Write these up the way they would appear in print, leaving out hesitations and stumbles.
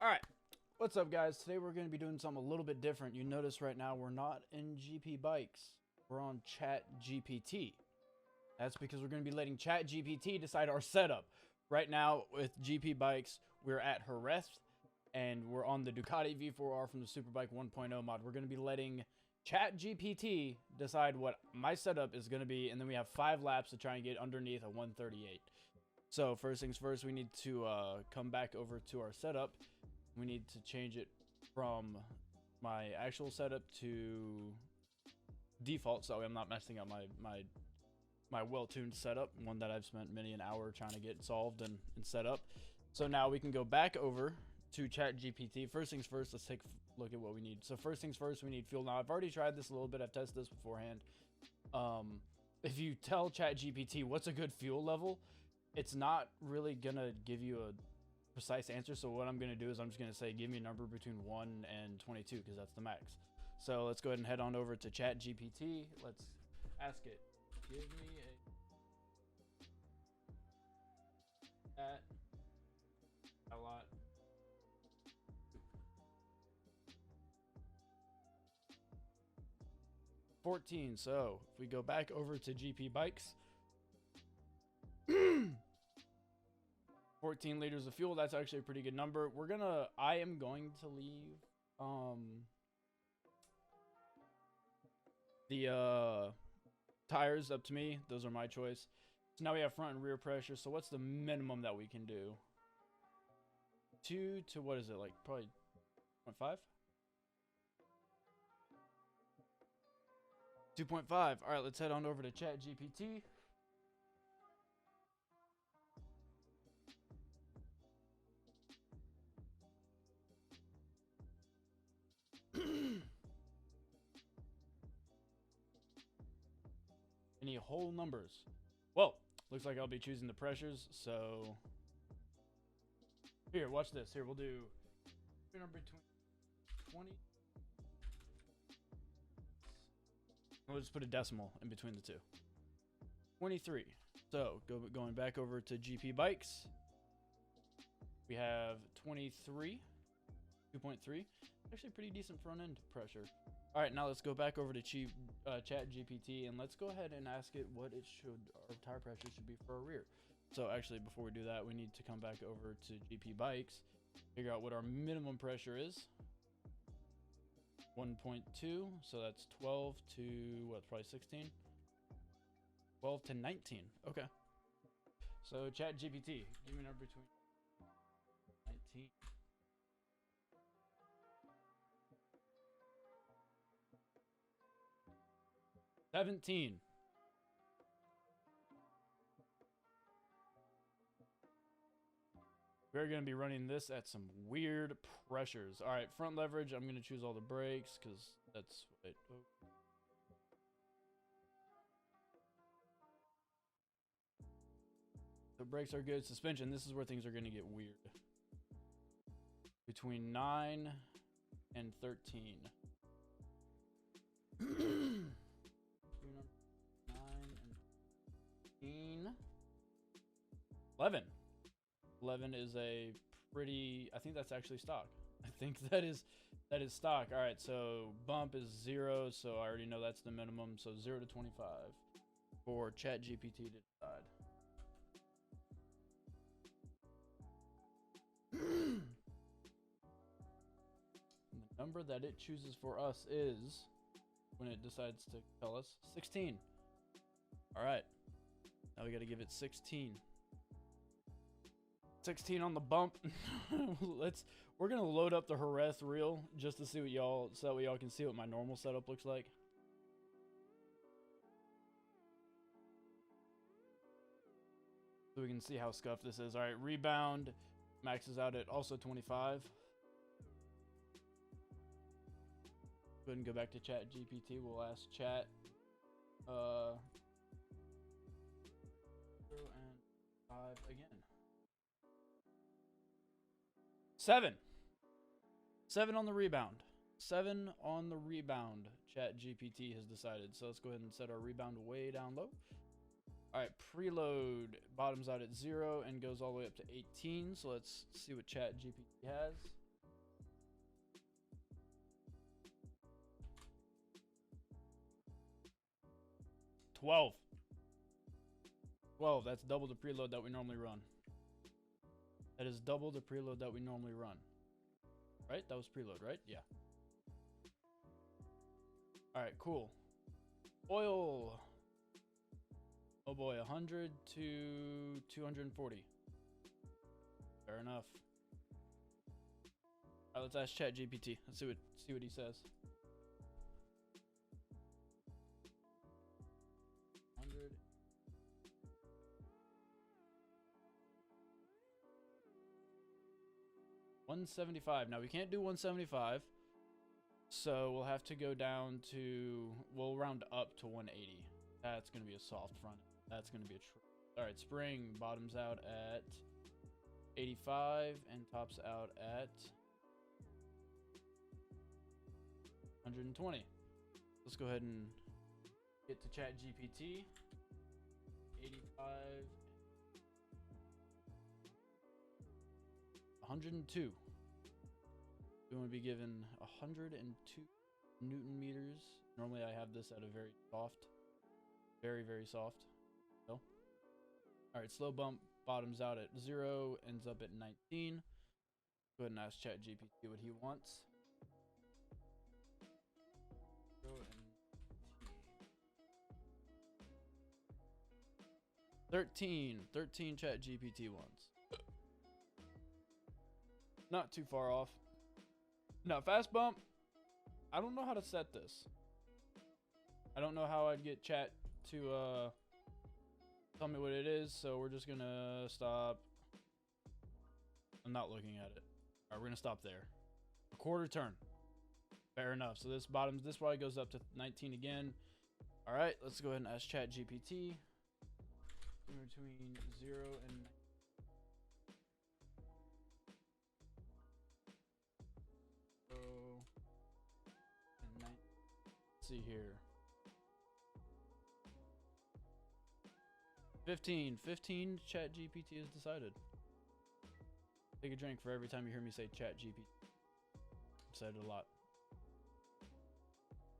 All right, what's up, guys? Today we're going to be doing something a little bit different. You notice right now we're not in GPBikes. We're on ChatGPT. That's because we're going to be letting ChatGPT decide our setup. Right now with GPBikes, we're at Jerez, and we're on the Ducati V4R from the Superbike 1.0 mod. We're going to be letting ChatGPT decide what my setup is going to be, and then we have 5 laps to try and get underneath a 138. So first things first, we need to come back over to our setup. We need to change it from my actual setup to default, so I'm not messing up my well-tuned setup, one that I've spent many an hour trying to get solved and set up. So now we can go back over to ChatGPT. First things first, let's take a look at what we need. So first things first, we need fuel. Now I've already tried this a little bit. I've tested this beforehand. If you tell ChatGPT what's a good fuel level, it's not really gonna give you a precise answer. So what I'm going to do is I'm just going to say give me a number between 1 and 22 because that's the max. So let's go ahead and head on over to ChatGPT. Let's ask it, give me a lot 14. So if we go back over to GPBikes, 14 liters of fuel, that's actually a pretty good number. I am going to leave the tires up to me. Those are my choice. So now we have front and rear pressure. So what's the minimum that we can do? 2 to what is it, like probably 0.5? 2.5. All right, let's head on over to ChatGPT. Any whole numbers? Well, looks like I'll be choosing the pressures. So here, watch this. Here, we'll do number between 20. We'll just put a decimal in between the two. 23. So going back over to GPBikes, we have 23, 2.3. Actually pretty decent front end pressure. All right, now let's go back over to ChatGPT and let's go ahead and ask it what our tire pressure should be for our rear. So actually, before we do that, we need to come back over to GPBikes, figure out what our minimum pressure is. 1.2, so that's 12 to what? Probably 16. 12 to 19. Okay. So ChatGPT, give me a number between 19. 17. We're going to be running this at some weird pressures. All right, front leverage. I'm going to choose all the brakes because that's what the brakes are good. Suspension. This is where things are going to get weird. Between 9 and 13. 11. 11 is a pretty, I think that's actually stock. I think that is stock. All right, so bump is 0, so I already know that's the minimum. So 0 to 25 for ChatGPT to decide. The number that it chooses for us is, when it decides to tell us, 16. All right, now we got to give it 16. 16 on the bump. We're gonna load up the Jerez reel just to see what y'all, so that way y'all can see what my normal setup looks like. So we can see how scuffed this is. All right, rebound maxes out at also 25. Go ahead and go back to ChatGPT. We'll ask Chat 0 and 5 again. 7. 7 on the rebound. 7 on the rebound. ChatGPT has decided. So let's go ahead and set our rebound way down low. All right, preload bottoms out at 0 and goes all the way up to 18. So let's see what ChatGPT has. 12. 12, that's double the preload that we normally run. That is double the preload that we normally run. Right? That was preload, right? Yeah. Alright, cool. Oil. Oh boy, 100 to 240. Fair enough. Alright, let's ask ChatGPT. Let's see what he says. 100. $175. Now we can't do 175, so we'll have to go down to. We'll round up to 180. That's gonna be a soft front. That's gonna be a. All right, spring bottoms out at 85 and tops out at 120. Let's go ahead and get to ChatGPT. 85. 102. We want to be given 102 Newton meters. Normally I have this at a very soft, very soft. So, all right, slow bump bottoms out at 0, ends up at 19. Go ahead and ask ChatGPT what he wants. 13 ChatGPT wants. Not too far off. Now, fast bump, I don't know how to set this. I don't know how I'd get chat to tell me what it is, so we're just gonna stop. I'm not looking at it. All right, we're gonna stop there. A quarter turn. Fair enough. So this probably goes up to 19 again. All right, let's go ahead and ask ChatGPT. Between 0 and 9. Let's see here. 15 ChatGPT has decided. Take a drink for every time you hear me say ChatGPT. I've said it a lot.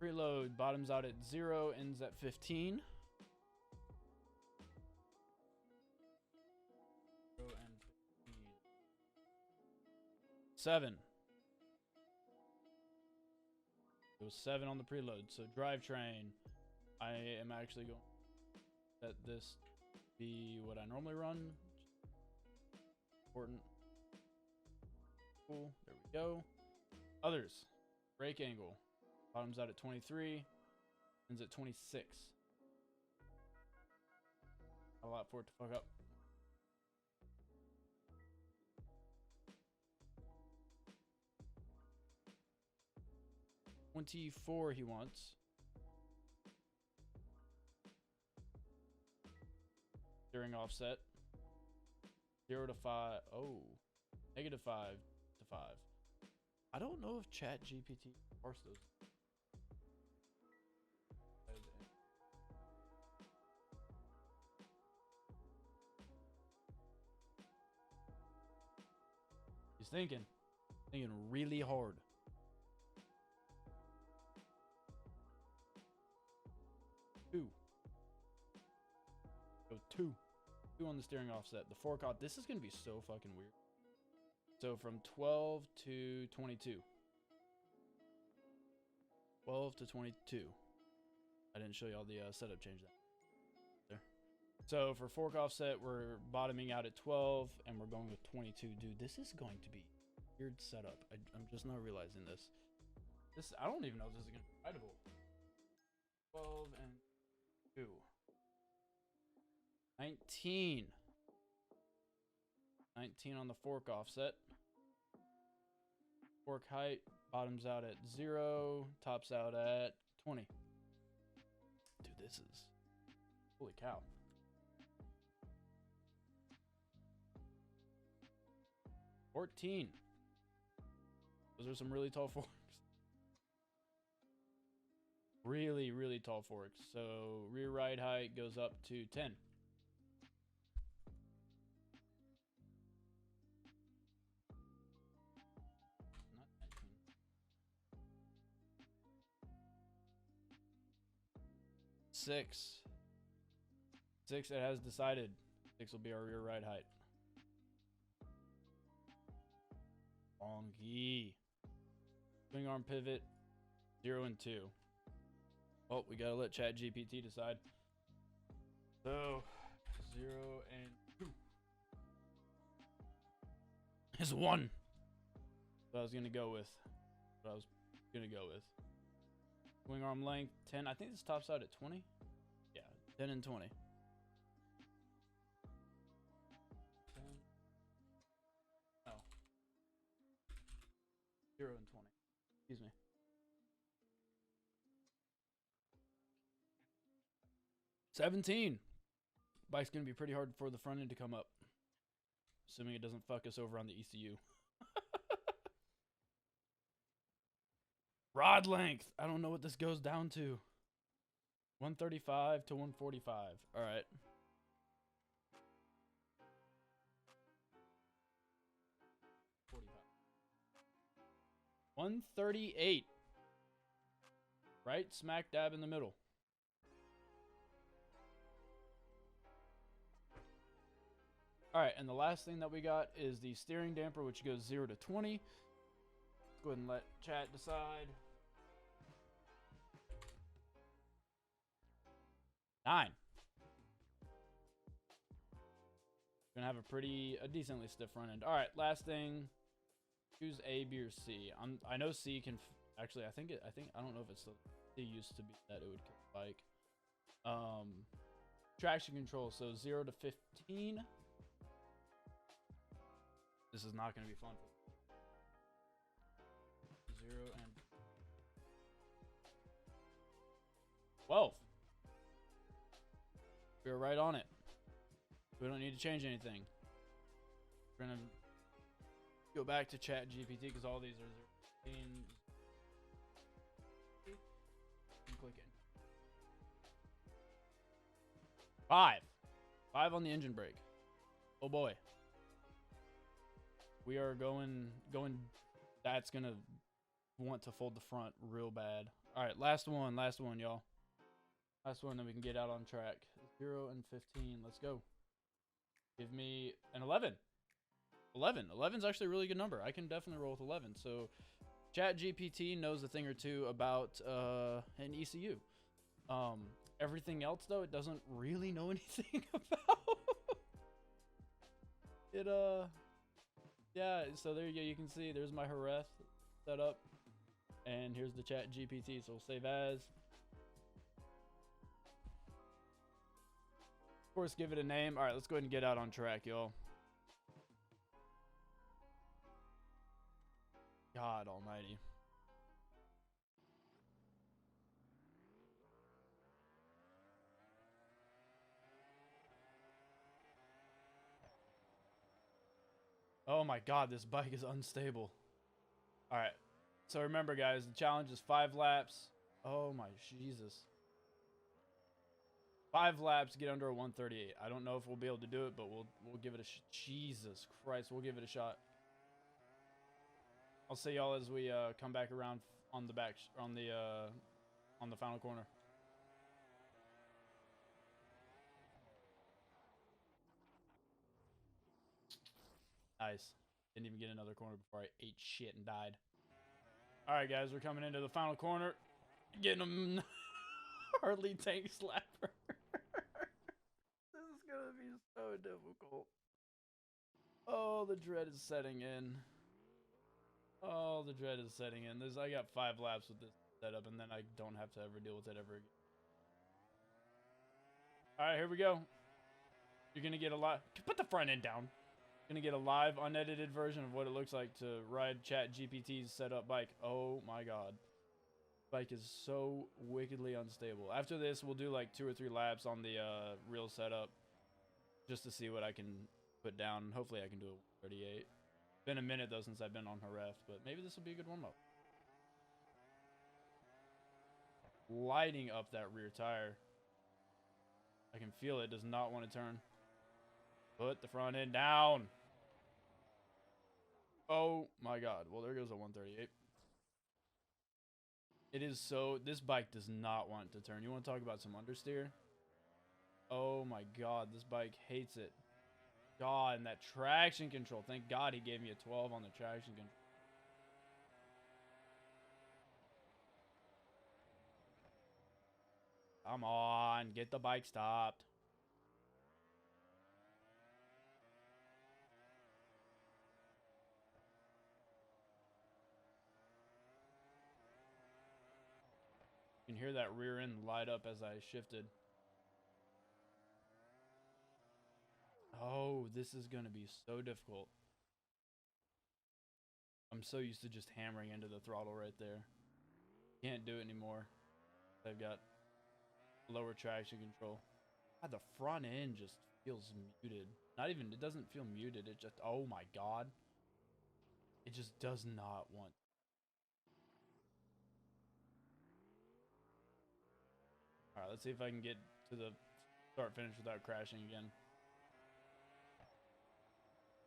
Preload bottoms out at 0, ends at 15. 7. It was 7 on the preload. So drivetrain, I am actually going to let this be what I normally run. Important. Cool. There we go. Others. Brake angle. Bottoms out at 23. Ends at 26. Not a lot for it to fuck up. 24 he wants. Steering offset. 0 to 5. Oh. -5 to 5. I don't know if ChatGPT parse those. He's thinking really hard. Two on the steering offset. The fork out. This is going to be so fucking weird. So from 12 to 22. 12 to 22. I didn't show you all the setup change there. So for fork offset, we're bottoming out at 12 and we're going with 22. Dude, this is going to be a weird setup. I'm just not realizing this. I don't even know if this is going to be rideable. 12 and 2. 19 on the fork offset. Fork height bottoms out at 0, tops out at 20. Dude, this is holy cow. 14. Those are some really tall forks. Really tall forks. So rear ride height goes up to 10. Not 19. 6. 6, it has decided. 6 will be our rear ride height. Wonky. Swing arm pivot, 0 and 2. Oh, we gotta let ChatGPT decide. So, 0 and 2. It's 1. What I was gonna go with. Swing arm length, 10. I think this tops out at 20. Yeah, 10 and 20. 10. No. 0 and 20. Excuse me. 17. Bike's gonna be pretty hard for the front end to come up. Assuming it doesn't fuck us over on the ECU. Rod length. I don't know what this goes down to. 135 to 145. All right. 138. Right smack dab in the middle. All right, and the last thing that we got is the steering damper, which goes 0 to 20. Let's go ahead and let chat decide. 9. Gonna have a decently stiff front end. All right, last thing. Choose A, B, or C. I know C can actually. I don't know if it's C used to be that it would kill the bike. Traction control. So 0 to 15. This is not gonna be fun. 0 and 12. We're right on it. We don't need to change anything. We're gonna go back to ChatGPT because all these are in. Click it. 5 on the engine brake. Oh boy. We are going. That's gonna want to fold the front real bad. All right, last one, y'all. Last one, then we can get out on track. 0 and 15. Let's go. Give me an 11. 11. 11's actually a really good number. I can definitely roll with 11. So, ChatGPT knows a thing or two about an ECU. Everything else though, it doesn't really know anything about. Yeah. So there you go. You can see there's my Jerez setup, and here's the ChatGPT. So we'll save as. Of course, give it a name. All right, let's go ahead and get out on track, y'all. God almighty. Oh my God, this bike is unstable. All right. So remember, guys, the challenge is 5 laps. Oh my Jesus. 5 laps, get under a 138. I don't know if we'll be able to do it, but we'll give it a Jesus Christ, we'll give it a shot. I'll see y'all as we come back around on the back on the final corner. Nice. Didn't even get another corner before I ate shit and died. All right, guys, we're coming into the final corner. Getting them Harley tank slapper. This is gonna be so difficult. Oh, the dread is setting in. Oh, the dread is setting in. I got 5 laps with this setup, and then I don't have to ever deal with it ever again. All right, here we go. You're gonna get a lot. Put the front end down. Gonna get a live unedited version of what it looks like to ride ChatGPT's setup bike. Oh my God, bike is so wickedly unstable. After this, we'll do like 2 or 3 laps on the real setup, just to see what I can put down. Hopefully, I can do a 38. Been a minute though since I've been on Jerez, but maybe this will be a good warm up. Lighting up that rear tire. I can feel it does not want to turn. Put the front end down. Oh my God. Well, there goes a 138. It is so. This bike does not want to turn. You want to talk about some understeer? Oh my god, this bike hates it. God, and that traction control. Thank God he gave me a 12 on the traction control. Come on, get the bike stopped. You can hear that rear end light up as I shifted. Oh, this is going to be so difficult. I'm so used to just hammering into the throttle right there. Can't do it anymore. I've got lower traction control. God, the front end just feels muted. Not even, it doesn't feel muted. It just, oh my God. It just does not want. All right, let's see if I can get to the start finish without crashing again.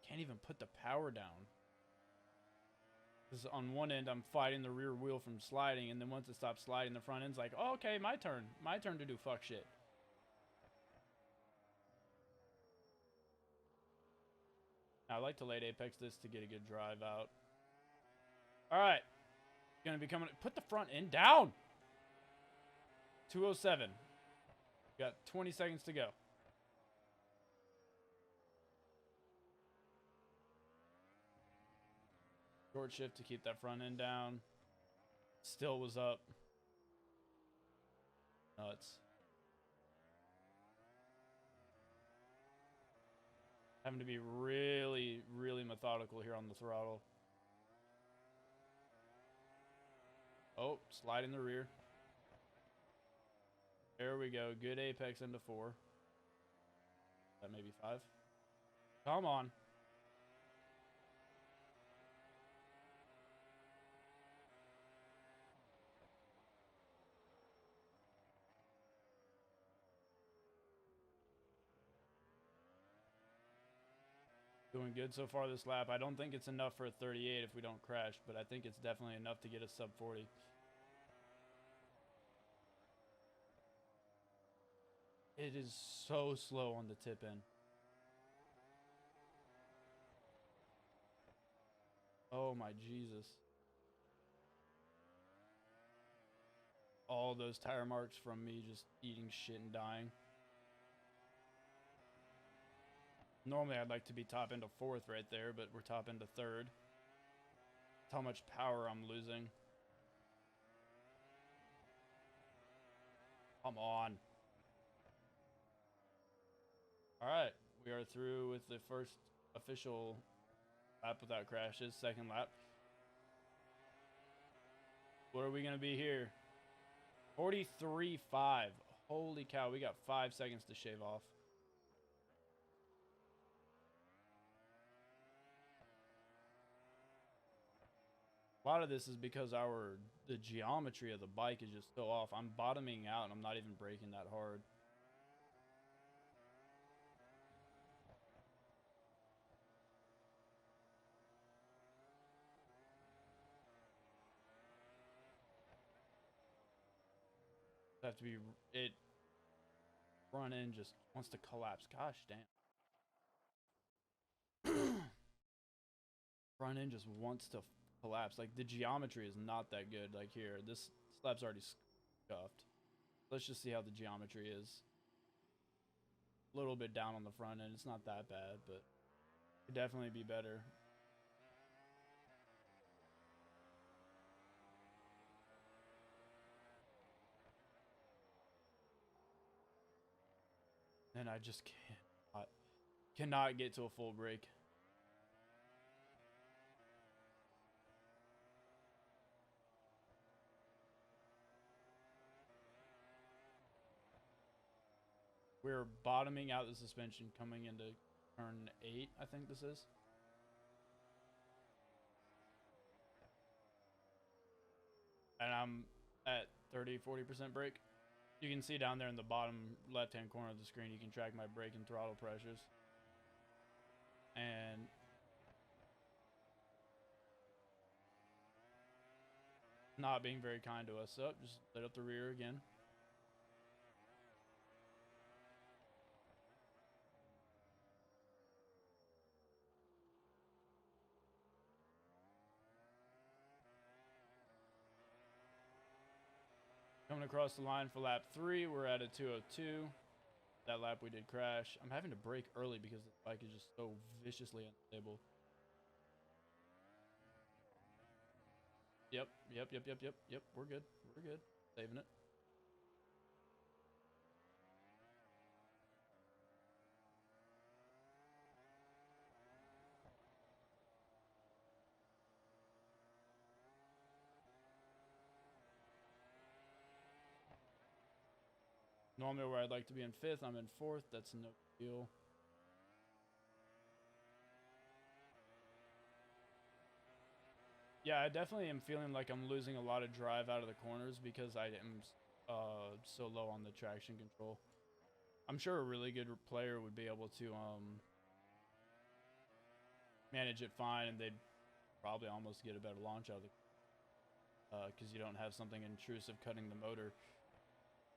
Can't even put the power down. Because on one end, I'm fighting the rear wheel from sliding, and then once it stops sliding, the front end's like, oh, okay, my turn. My turn to do fuck shit. I like to late apex this to get a good drive out. All right. Gonna be coming. Put the front end down. 207. Got 20 seconds to go. Short shift to keep that front end down. Still was up. Nuts. Having to be really, really methodical here on the throttle. Oh, slide in the rear. There we go. Good apex into 4. That may be 5. Come on. Doing good so far this lap. I don't think it's enough for a 38 if we don't crash, but I think it's definitely enough to get a sub 40. It is so slow on the tip in. Oh my Jesus. All those tire marks from me just eating shit and dying. Normally I'd like to be top into 4th right there, but we're top into 3rd. That's how much power I'm losing. Come on. Alright, we are through with the first official lap without crashes. Second lap. What are we going to be here? 43.5. Holy cow, we got 5 seconds to shave off. A lot of this is because the geometry of the bike is just so off. I'm bottoming out and I'm not even braking that hard. Have to be it. Front end just wants to collapse. Gosh damn. Front end just wants to collapse. Like the geometry is not that good. Like here, this slab's already scuffed. Let's just see how the geometry is. A little bit down on the front end. It's not that bad, but it could definitely be better. And I just cannot get to a full break. We're bottoming out the suspension coming into turn 8, I think this is. And I'm at 30-40% brake. You can see down there in the bottom left-hand corner of the screen, you can track my brake and throttle pressures. And not being very kind to us. So just lit up the rear again. Coming across the line for lap 3, we're at a 2:02. That lap we did crash. I'm having to brake early because the bike is just so viciously unstable. Yep. We're good. Saving it. Normally where I'd like to be in 5th, I'm in 4th. That's no deal. Yeah, I definitely am feeling like I'm losing a lot of drive out of the corners because I am so low on the traction control. I'm sure a really good player would be able to manage it fine, and they'd probably almost get a better launch out of it because you don't have something intrusive cutting the motor.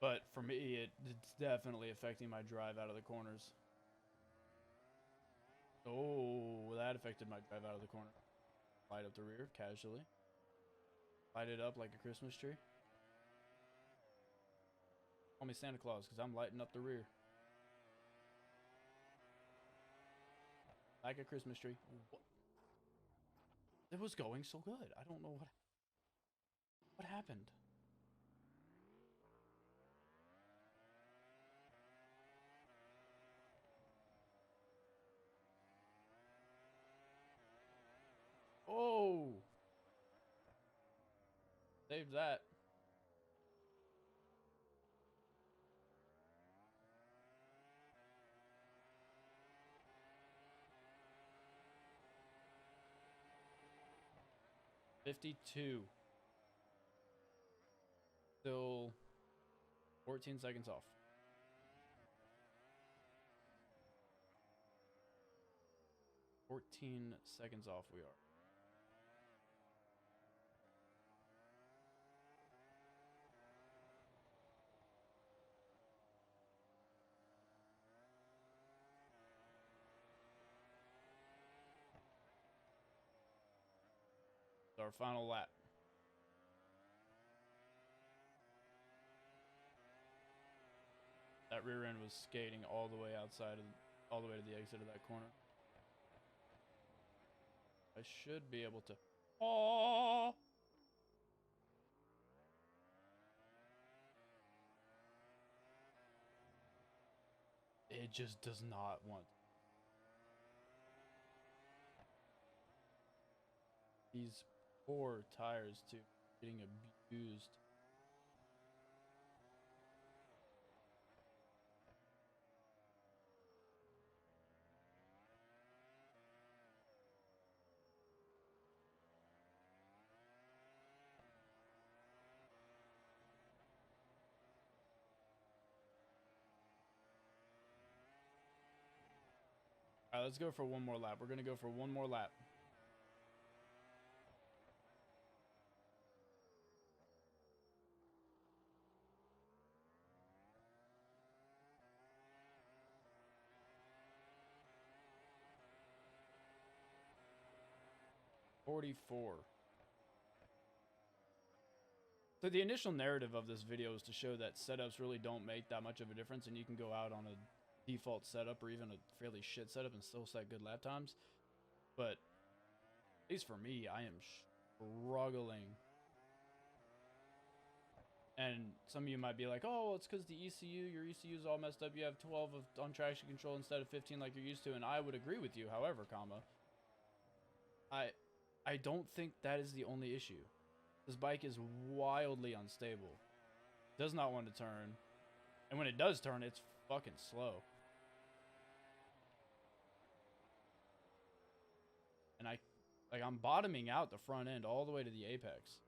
But for me, it's definitely affecting my drive out of the corners. Oh, that affected my drive out of the corner. Light up the rear casually. Light it up like a Christmas tree. Call me Santa Claus because I'm lighting up the rear. Like a Christmas tree. What? It was going so good. I don't know what happened. Oh! Saved that. $52. Still 14 seconds off. 14 seconds off we are. It's our final lap. That rear end was skating all the way outside of, all the way to the exit of that corner. I should be able to. Oh! It just does not want. These poor tires too, getting abused. All right, let's go for one more lap. We're gonna go for one more lap. $44. So the initial narrative of this video is to show that setups really don't make that much of a difference, and you can go out on a default setup or even a fairly shit setup and still set good lap times. But at least for me, I am struggling. And some of you might be like, oh, well, it's because the ECU, your ECU is all messed up. You have 12 on traction control instead of 15 like you're used to. And I would agree with you. However, I don't think that is the only issue. This bike is wildly unstable. Does not want to turn. And when it does turn, it's fucking slow. And I'm bottoming out the front end all the way to the apex.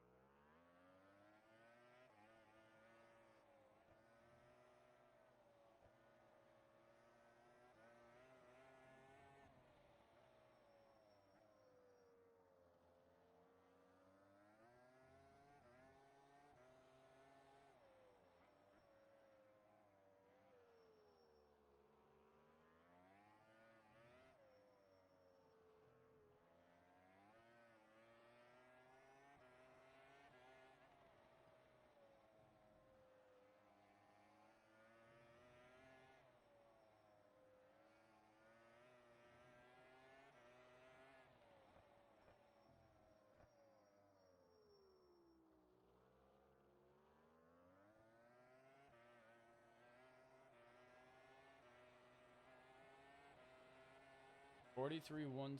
43.17.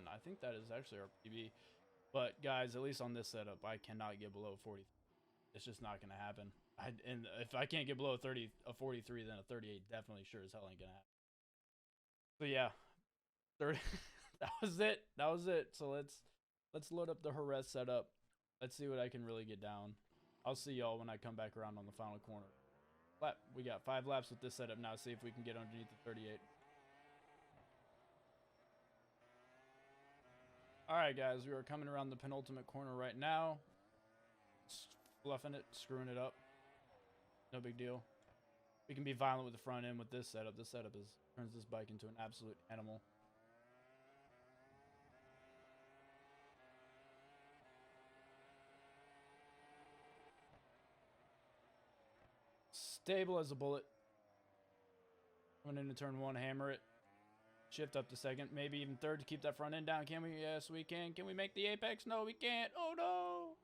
I think that is actually our PB. But guys, at least on this setup, I cannot get below 40. It's just not gonna happen. And if I can't get below a 43, then a 38 definitely sure as hell ain't gonna happen. So yeah, 30. That was it. That was it. So let's load up the Jerez setup. Let's see what I can really get down. I'll see y'all when I come back around on the final corner. We got 5 laps with this setup now. See if we can get underneath the 38. Alright guys, we are coming around the penultimate corner right now. Fluffing it, screwing it up. No big deal. We can be violent with the front end with this setup. This setup turns this bike into an absolute animal. Stable as a bullet. Coming into turn 1, hammer it. Shift up to second, maybe even third to keep that front end down. Can we? Yes, we can. Can we make the apex? No, we can't. Oh, no.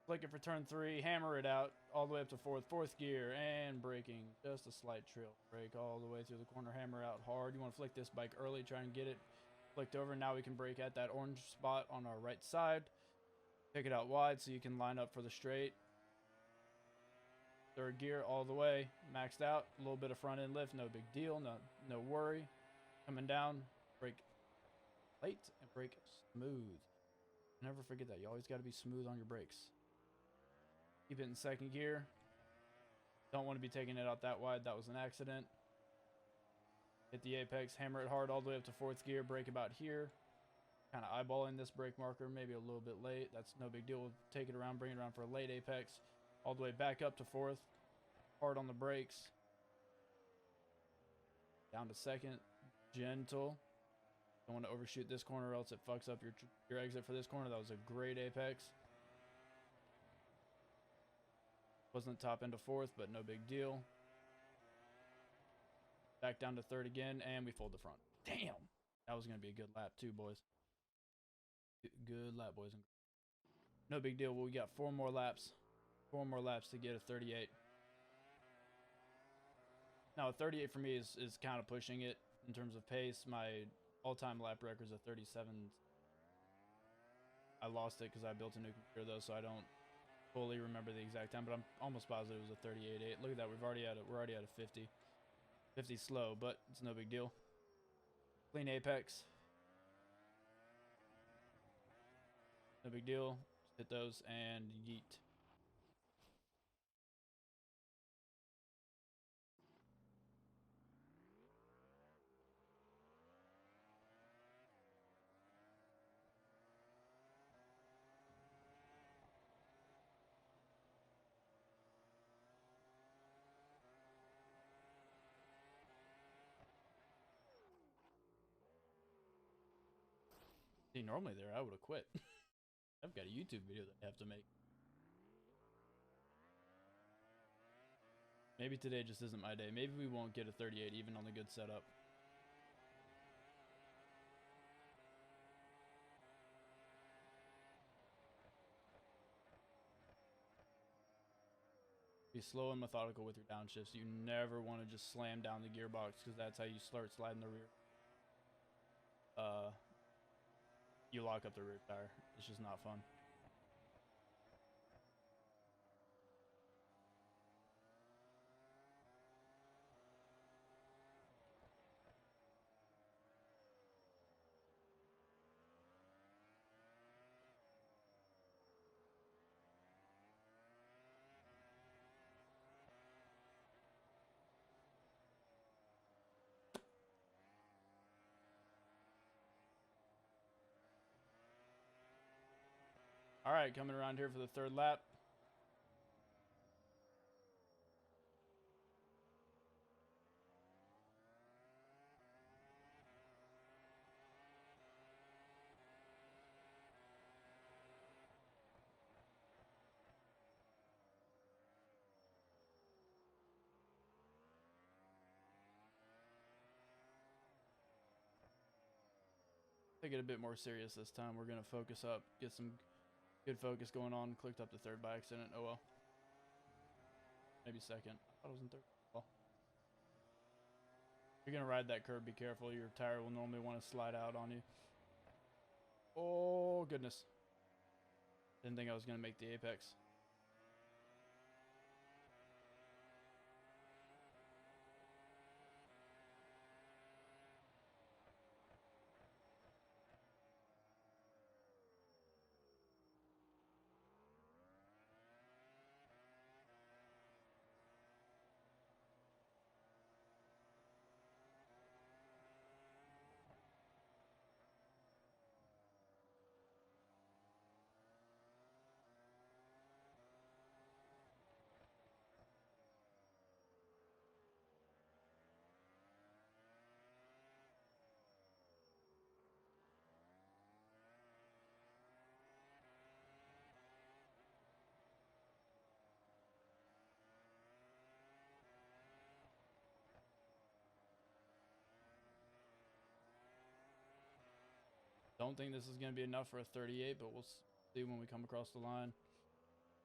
Looking for turn 3, hammer it out all the way up to fourth gear, and braking. Just a slight trail brake all the way through the corner, hammer out hard. You want to flick this bike early, try and get it flicked over. Now we can brake at that orange spot on our right side. Take it out wide so you can line up for the straight. Third gear all the way, maxed out. A little bit of front end lift, no big deal, no worry. Coming down, brake late and brake smooth. Never forget that. You always got to be smooth on your brakes. Keep it in second gear. Don't want to be taking it out that wide. That was an accident. Hit the apex, hammer it hard all the way up to fourth gear. Brake about here. Kind of eyeballing this brake marker, maybe a little bit late. That's no big deal. We'll take it around, bring it around for a late apex. All the way back up to fourth. Hard on the brakes. Down to second. Gentle. Don't want to overshoot this corner or else it fucks up your exit for this corner. That was a great apex. Wasn't top into fourth, but no big deal. Back down to third again, and we fold the front. Damn! That was going to be a good lap too, boys. Good lap, boys. No big deal. Well, we got 4 more laps. 4 more laps to get a 38. Now, a 38 for me is kind of pushing it in terms of pace. My all-time lap record is a 37. I lost it because I built a new computer, though, so I don't fully remember the exact time, but I'm almost positive it was a 38.8. Look at that. We're already at a 50. 50 slow, but it's no big deal. Clean apex. No big deal. Just hit those and yeet. See, normally there I would have quit. I've got a YouTube video that I have to make. Maybe today just isn't my day. Maybe we won't get a 38 even on the good setup. Be slow and methodical with your downshifts. You never want to just slam down the gearbox because that's how you start sliding the rear. You lock up the rear tire. It's just not fun. All right, coming around here for the third lap. Take it a bit more serious this time. We're going to focus up, get some good focus going on. Clicked up to third by accident. Oh well. Maybe second. I thought it was in third. Well. You're gonna ride that curb, be careful. Your tire will normally want to slide out on you. Oh, goodness. Didn't think I was gonna make the apex. Don't think this is going to be enough for a 38, but we'll see when we come across the line.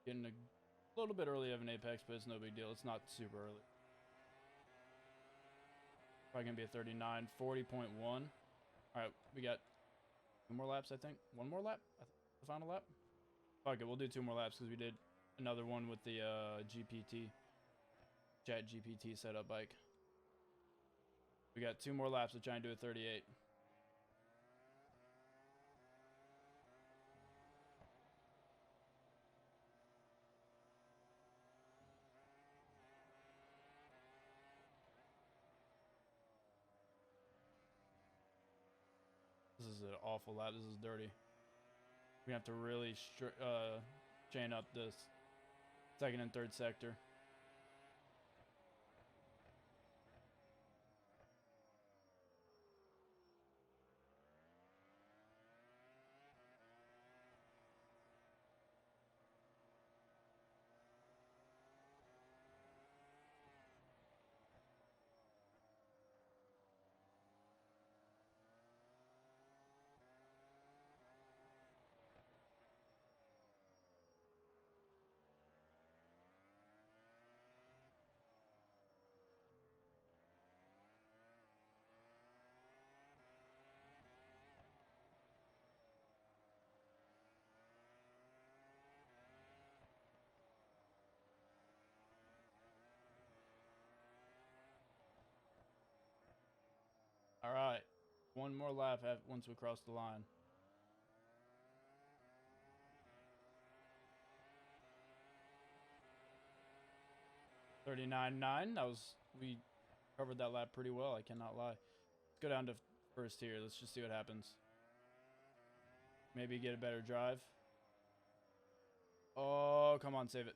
Getting a little bit early of an apex, but it's no big deal. It's not super early. Probably going to be a 39, 40.1. All right, we got 2 more laps, I think. 1 more lap? The final lap? Fuck it, we'll do 2 more laps because we did another one with the GPT, ChatGPT setup bike. We got 2 more laps to try and do a 38. This is an awful lap. This is dirty. We have to really chain up this second and third sector. All right, 1 more lap once we cross the line. $39.9. We covered that lap pretty well. I cannot lie. Let's go down to first here. Let's just see what happens. Maybe get a better drive. Oh, come on, save it.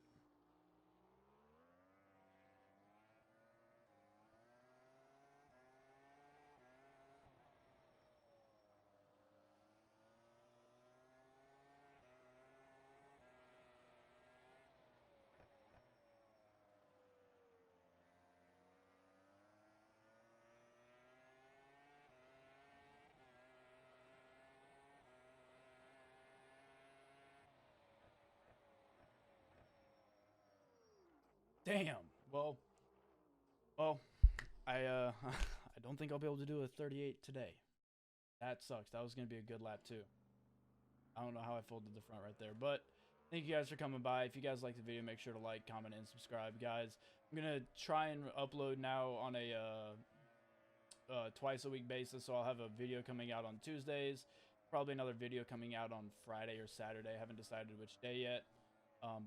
Damn. Well, I I don't think I'll be able to do a 38 today. That sucks. That was gonna be a good lap too. I don't know how I folded the front right there, but thank you guys for coming by. If you guys liked the video, make sure to like, comment, and subscribe, guys. I'm gonna try and upload now on a twice a week basis, so I'll have a video coming out on Tuesdays, probably another video coming out on Friday or Saturday. I haven't decided which day yet.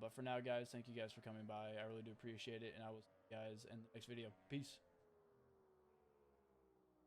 But for now, guys, thank you guys for coming by. I really do appreciate it, and I will see you guys in the next video. Peace.